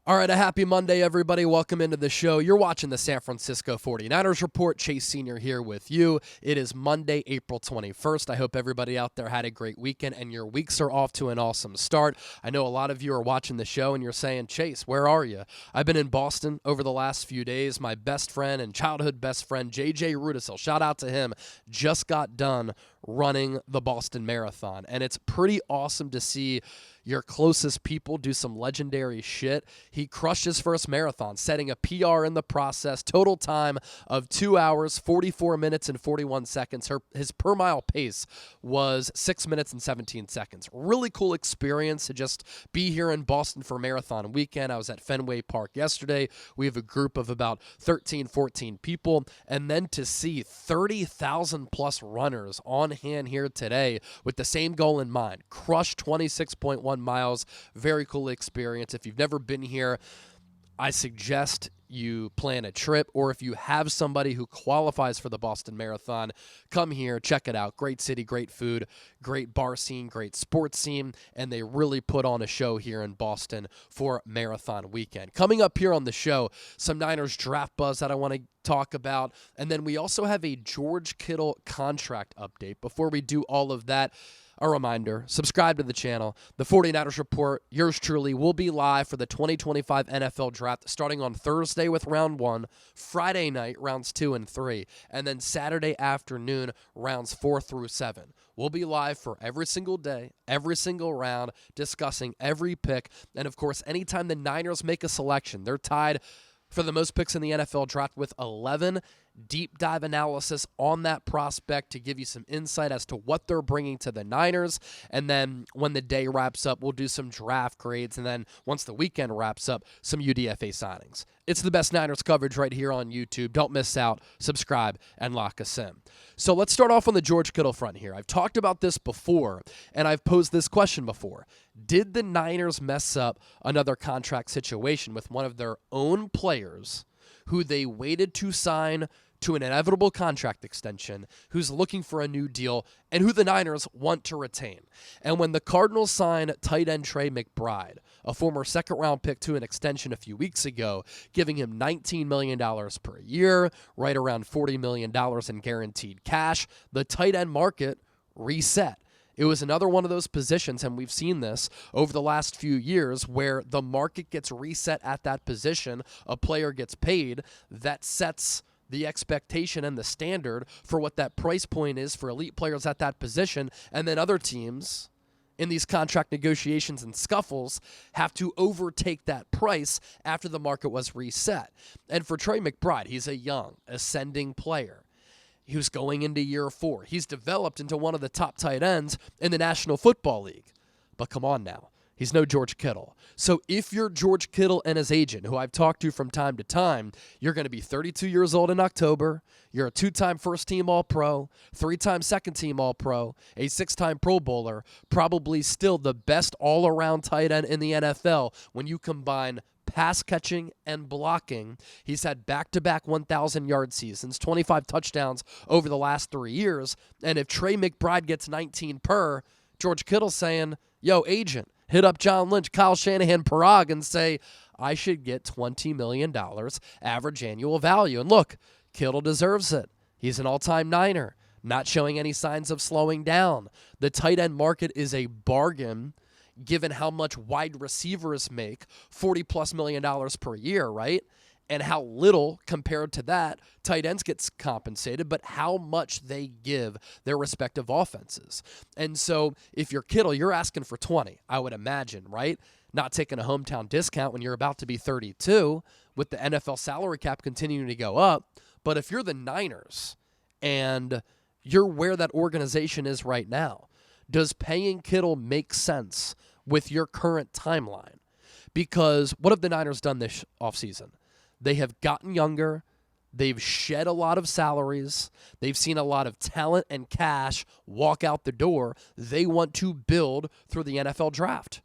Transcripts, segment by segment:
All right, a happy Monday, everybody. Welcome into the show. You're watching the San Francisco 49ers Report. Chase Sr. here with you. It is Monday, April 21st. I hope everybody out there had a great weekend and your weeks are off to an awesome start. I know a lot of you are watching the show and you're saying, Chase, where are you? I've been in Boston over the last few days. My best friend and childhood best friend, JJ Rudisill, shout out to him, just got done running the Boston Marathon. And it's pretty awesome to see your closest people do some legendary shit. He crushed his first marathon, setting a PR in the process. Total time of 2 hours, 44 minutes, and 41 seconds. His per mile pace was 6 minutes and 17 seconds. Really cool experience to just be here in Boston for Marathon Weekend. I was at Fenway Park yesterday. We have a group of about 13, 14 people. And then to see 30,000 plus runners on hand here today with the same goal in mind. Crush 26.1 miles. Very cool experience. If you've never been here, I suggest you plan a trip, or if you have somebody who qualifies for the Boston Marathon, come here, check it out. Great city, great food, great bar scene, great sports scene, and they really put on a show here in Boston for Marathon Weekend. Coming up here on the show, some Niners draft buzz that I want to talk about, and then we also have a George Kittle contract update. Before we do all of that, a reminder, subscribe to the channel. The 49ers Report, yours truly, will be live for the 2025 NFL Draft starting on Thursday with round 1, Friday night, rounds 2 and 3, and then Saturday afternoon, rounds 4 through 7. We'll be live for every single day, every single round, discussing every pick. And, of course, anytime the Niners make a selection, they're tied for the most picks in the NFL Draft with 11. Deep dive analysis on that prospect to give you some insight as to what they're bringing to the Niners. And then when the day wraps up, we'll do some draft grades. And then once the weekend wraps up, some UDFA signings. It's the best Niners coverage right here on YouTube. Don't miss out. Subscribe and lock us in. So let's start off on the George Kittle front here. I've talked about this before, and I've posed this question before. Did the Niners mess up another contract situation with one of their own players who they waited to sign to an inevitable contract extension, who's looking for a new deal, and who the Niners want to retain? And when the Cardinals signed tight end Trey McBride, a former second-round pick, to an extension a few weeks ago, giving him $19 million per year, right around $40 million in guaranteed cash, the tight end market reset. It was another one of those positions, and we've seen this over the last few years, where the market gets reset at that position, a player gets paid, that sets the expectation and the standard for what that price point is for elite players at that position, and then other teams in these contract negotiations and scuffles have to overtake that price after the market was reset. And for Trey McBride, he's a young, ascending player who's going into year 4. He's developed into one of the top tight ends in the National Football League. But come on now. He's no George Kittle. So if you're George Kittle and his agent, who I've talked to from time to time, you're going to be 32 years old in October. You're a 2-time first-team All-Pro, 3-time second-team All-Pro, a 6-time Pro Bowler, probably still the best all-around tight end in the NFL when you combine pass catching and blocking. He's had back-to-back 1,000-yard seasons, 25 touchdowns over the last 3 years. And if Trey McBride gets 19 per, George Kittle's saying, yo, agent, hit up John Lynch, Kyle Shanahan, Parag, and say, I should get $20 million average annual value. And look, Kittle deserves it. He's an all-time Niner, not showing any signs of slowing down. The tight end market is a bargain given how much wide receivers make, $40+ million per year, right? And how little, compared to that, tight ends gets compensated, but how much they give their respective offenses. And so if you're Kittle, you're asking for 20, I would imagine, right? Not taking a hometown discount when you're about to be 32 with the NFL salary cap continuing to go up. But if you're the Niners and you're where that organization is right now, does paying Kittle make sense with your current timeline? Because what have the Niners done this offseason? They have gotten younger. They've shed a lot of salaries. They've seen a lot of talent and cash walk out the door. They want to build through the NFL draft.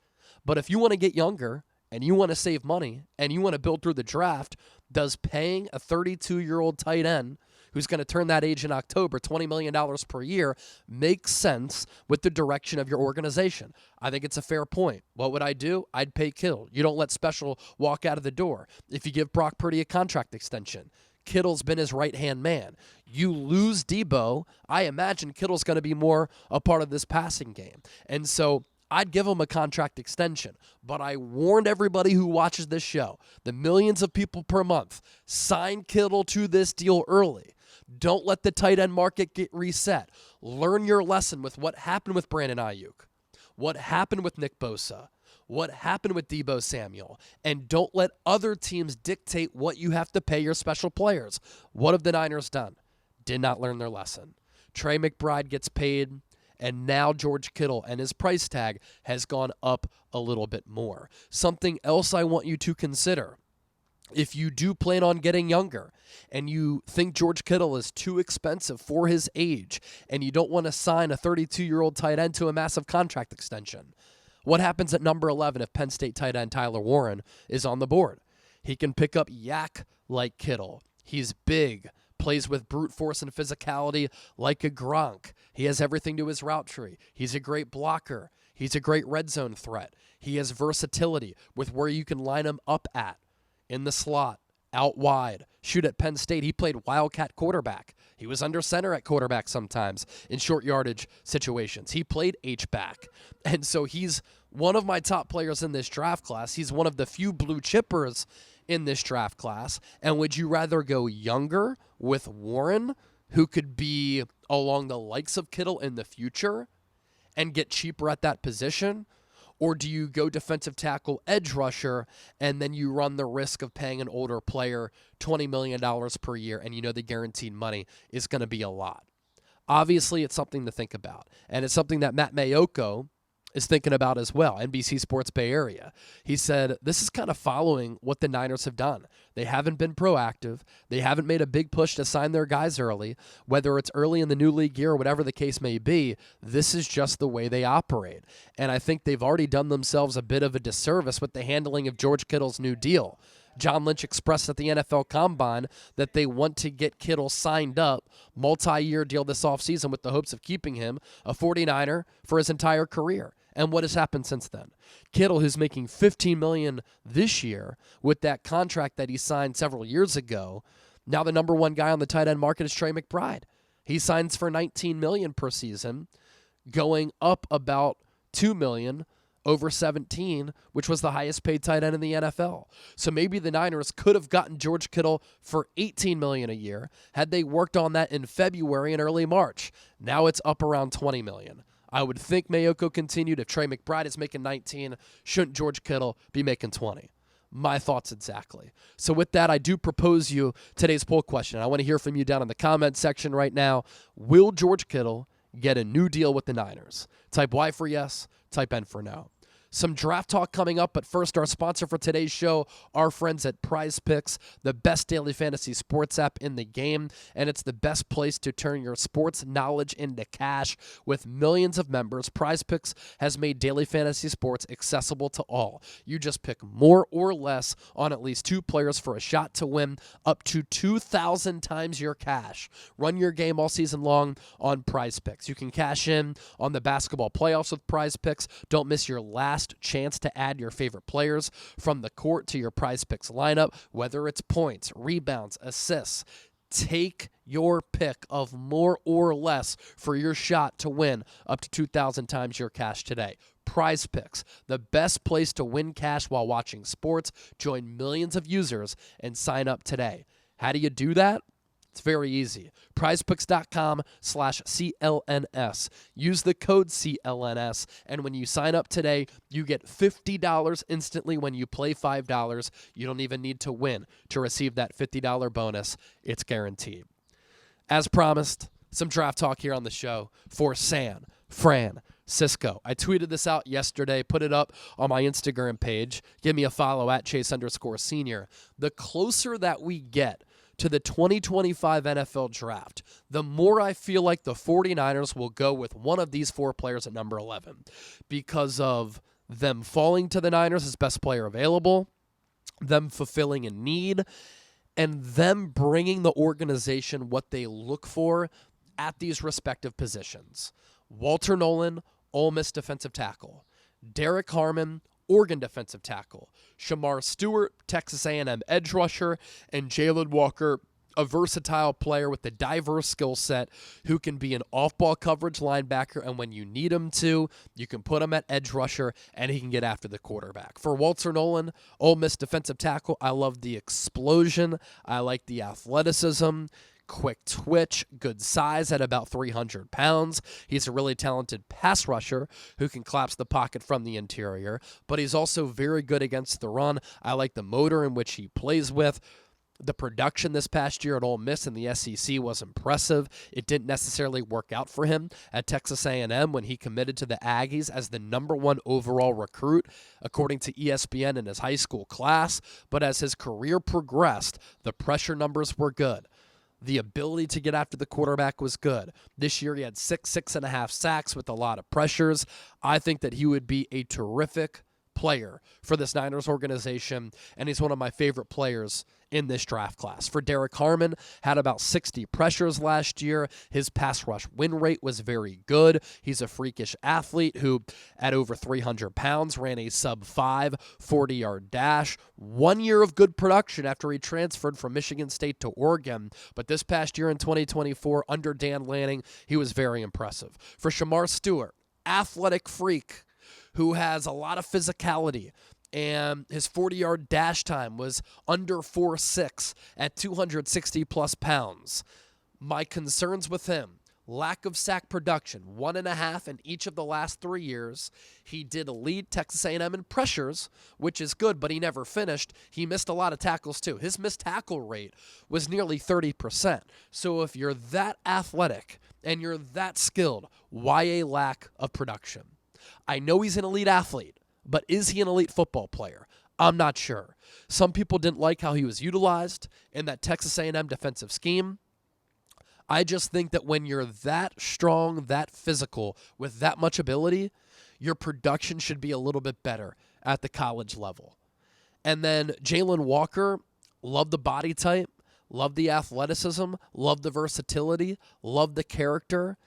But if you want to get younger and you want to save money and you want to build through the draft, does paying a 32-year-old tight end who's going to turn that age in October, $20 million per year, makes sense with the direction of your organization. I think it's a fair point. What would I do? I'd pay Kittle. You don't let Special walk out of the door. If you give Brock Purdy a contract extension, Kittle's been his right-hand man. You lose Debo, I imagine Kittle's going to be more a part of this passing game. And so I'd give him a contract extension. But I warned everybody who watches this show, the millions of people per month, sign Kittle to this deal early. Don't let the tight end market get reset. Learn your lesson with what happened with Brandon Ayuk, what happened with Nick Bosa, what happened with Debo Samuel, and don't let other teams dictate what you have to pay your special players. What have the Niners done? Did not learn their lesson. Trey McBride gets paid, and now George Kittle and his price tag has gone up a little bit more. Something else I want you to consider. If you do plan on getting younger and you think George Kittle is too expensive for his age and you don't want to sign a 32-year-old tight end to a massive contract extension, what happens at number 11 if Penn State tight end Tyler Warren is on the board? He can pick up yak like Kittle. He's big, plays with brute force and physicality like a Gronk. He has everything to his route tree. He's a great blocker. He's a great red zone threat. He has versatility with where you can line him up at. In the slot, out wide. Shoot, at Penn State, he played wildcat quarterback. He was under center at quarterback sometimes in short yardage situations. He played H-back. And so he's one of my top players in this draft class. He's one of the few blue chippers in this draft class. And would you rather go younger with Warren, who could be along the likes of Kittle in the future, and get cheaper at that position? Or do you go defensive tackle, edge rusher, and then you run the risk of paying an older player $20 million per year, and you know the guaranteed money is going to be a lot? Obviously, it's something to think about, and it's something that Matt Maiocco is thinking about as well, NBC Sports Bay Area. He said, this is kind of following what the Niners have done. They haven't been proactive. They haven't made a big push to sign their guys early, whether it's early in the new league year or whatever the case may be. This is just the way they operate. And I think they've already done themselves a bit of a disservice with the handling of George Kittle's new deal. John Lynch expressed at the NFL Combine that they want to get Kittle signed up, multi-year deal this offseason with the hopes of keeping him a 49er for his entire career. And what has happened since then? Kittle, who's making $15 million this year with that contract that he signed several years ago, now the number one guy on the tight end market is Trey McBride. He signs for $19 million per season, going up about $2 million over 17, which was the highest paid tight end in the NFL. So maybe the Niners could have gotten George Kittle for $18 million a year had they worked on that in February and early March. Now it's up around $20 million. I would think Maiocco continued. If Trey McBride is making 19, shouldn't George Kittle be making 20? My thoughts exactly. So with that, I do propose you today's poll question. I want to hear from you down in the comment section right now. Will George Kittle get a new deal with the Niners? Type Y for yes, type N for no. Some draft talk coming up, but first, our sponsor for today's show, our friends at Prize Picks, the best daily fantasy sports app in the game, and it's the best place to turn your sports knowledge into cash. With millions of members, Prize Picks has made daily fantasy sports accessible to all. You just pick more or less on at least two players for a shot to win up to 2,000 times your cash. Run your game all season long on Prize Picks. You can cash in on the basketball playoffs with Prize Picks. Don't miss your last chance to add your favorite players from the court to your Prize Picks lineup, whether it's points, rebounds, assists. Take your pick of more or less for your shot to win up to 2,000 times your cash today. Prize Picks, the best place to win cash while watching sports. Join millions of users and sign up today. How do you do that? It's very easy. PrizePicks.com/CLNS. Use the code CLNS, and when you sign up today, you get $50 instantly when you play $5. You don't even need to win to receive that $50 bonus. It's guaranteed. As promised, some draft talk here on the show for San Francisco. I tweeted this out yesterday, put it up on my Instagram page. Give me a follow at Chase_Senior. The closer that we get to the 2025 NFL Draft, the more I feel like the 49ers will go with one of these four players at number 11 because of them falling to the Niners as best player available, them fulfilling a need, and them bringing the organization what they look for at these respective positions. Walter Nolan, Ole Miss defensive tackle. Derek Harmon, Oregon defensive tackle. Shamar Stewart, Texas A&M edge rusher. And Jalen Walker, a versatile player with a diverse skill set who can be an off-ball coverage linebacker, and when you need him to, you can put him at edge rusher, and he can get after the quarterback. For Walter Nolan, Ole Miss defensive tackle, I love the explosion. I like the athleticism. Quick twitch, good size at about 300 pounds. He's a really talented pass rusher who can collapse the pocket from the interior, but he's also very good against the run. I like the motor in which he plays with. The production this past year at Ole Miss in the SEC was impressive. It didn't necessarily work out for him at Texas A&M when he committed to the Aggies as the #1 overall recruit, according to ESPN in his high school class. But as his career progressed, the pressure numbers were good. The ability to get after the quarterback was good. This year he had 6.5 sacks with a lot of pressures. I think that he would be a terrific player for this Niners organization, and he's one of my favorite players in this draft class. For Derek Harmon, had about 60 pressures last year. His pass rush win rate was very good. He's a freakish athlete who, at over 300 pounds, ran a sub-5 40-yard dash. 1 year of good production after he transferred from Michigan State to Oregon, but this past year in 2024, under Dan Lanning, he was very impressive. For Shamar Stewart, athletic freak who has a lot of physicality, and his 40-yard dash time was under 4.6 at 260-plus pounds. My concerns with him, lack of sack production, 1.5 in each of the last 3 years. He did lead Texas A&M in pressures, which is good, but he never finished. He missed a lot of tackles, too. His missed tackle rate was nearly 30%. So if you're that athletic and you're that skilled, why a lack of production? I know he's an elite athlete, but is he an elite football player? I'm not sure. Some people didn't like how he was utilized in that Texas A&M defensive scheme. I just think that when you're that strong, that physical, with that much ability, your production should be a little bit better at the college level. And then Jalen Walker, love the body type, love the athleticism, love the versatility, love the character.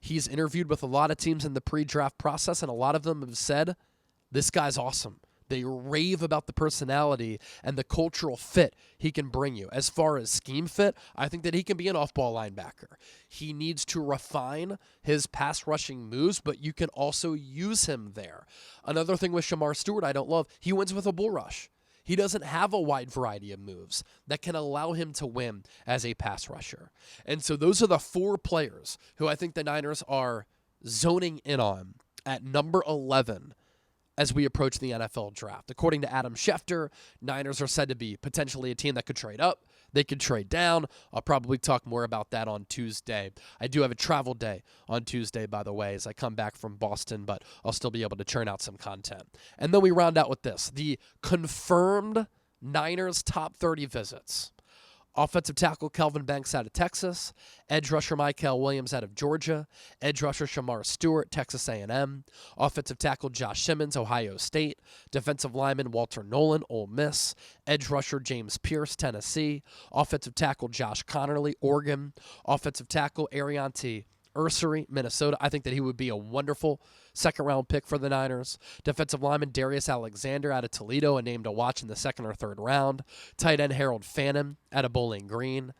He's interviewed with a lot of teams in the pre-draft process, and a lot of them have said, this guy's awesome. They rave about the personality and the cultural fit he can bring you. As far as scheme fit, I think that he can be an off-ball linebacker. He needs to refine his pass rushing moves, but you can also use him there. Another thing with Shamar Stewart I don't love, he wins with a bull rush. He doesn't have a wide variety of moves that can allow him to win as a pass rusher. And so those are the 4 players who I think the Niners are zoning in on at number 11 as we approach the NFL draft. According to Adam Schefter, Niners are said to be potentially a team that could trade up. They could trade down. I'll probably talk more about that on Tuesday. I do have a travel day on Tuesday, by the way, as I come back from Boston, but I'll still be able to churn out some content. And then we round out with this, the confirmed Niners top 30 visits. Offensive tackle Kelvin Banks out of Texas, edge rusher Mykel Williams out of Georgia, edge rusher Shamar Stewart, Texas A&M, offensive tackle Josh Simmons, Ohio State, defensive lineman Walter Nolan, Ole Miss, edge rusher James Pierce, Tennessee, offensive tackle Josh Connerly, Oregon, offensive tackle Ariante Ursery, Minnesota. I think that he would be a wonderful second-round pick for the Niners. Defensive lineman Darius Alexander out of Toledo, a name to watch in the 2nd or 3rd round. Tight end Harold Fannin out of Bowling Green.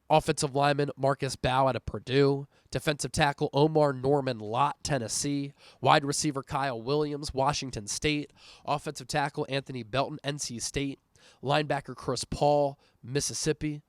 Offensive lineman Marcus Bow out of Purdue. Defensive tackle Omar Norman Lott, Tennessee. Wide receiver Kyle Williams, Washington State. Offensive tackle Anthony Belton, NC State. Linebacker Chris Paul, Mississippi.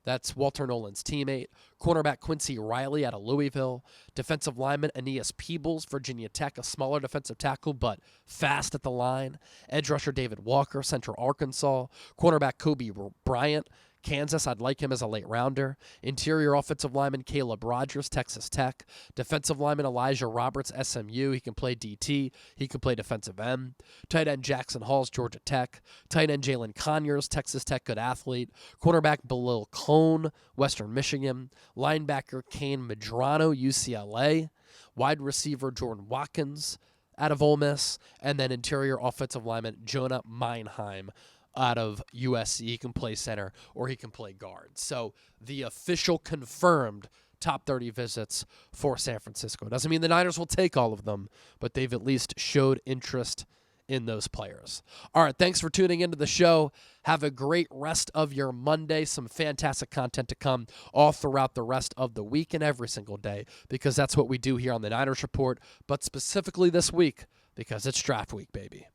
That's Walter Nolan's teammate. Cornerback Quincy Riley out of Louisville. Defensive lineman Aeneas Peebles, Virginia Tech, a smaller defensive tackle, but fast at the line. Edge rusher David Walker, Central Arkansas. Cornerback Kobe Bryant, Kansas. I'd like him as a late rounder. Interior offensive lineman Caleb Rogers, Texas Tech. Defensive lineman Elijah Roberts, SMU. He can play DT. He can play defensive end. Tight end Jackson Halls, Georgia Tech. Tight end Jalen Conyers, Texas Tech, good athlete. Cornerback Belil Cone, Western Michigan. Linebacker Kane Medrano, UCLA. Wide receiver Jordan Watkins out of Ole Miss. And then interior offensive lineman Jonah Meinheim, out of USC. He can play center or he can play guard. So the official confirmed top 30 visits for San Francisco. Doesn't mean the Niners will take all of them, but they've at least showed interest in those players. All right, thanks for tuning into the show. Have a great rest of your Monday. Some fantastic content to come all throughout the rest of the week and every single day, because that's what we do here on the Niners Report, but specifically this week because it's draft week, baby.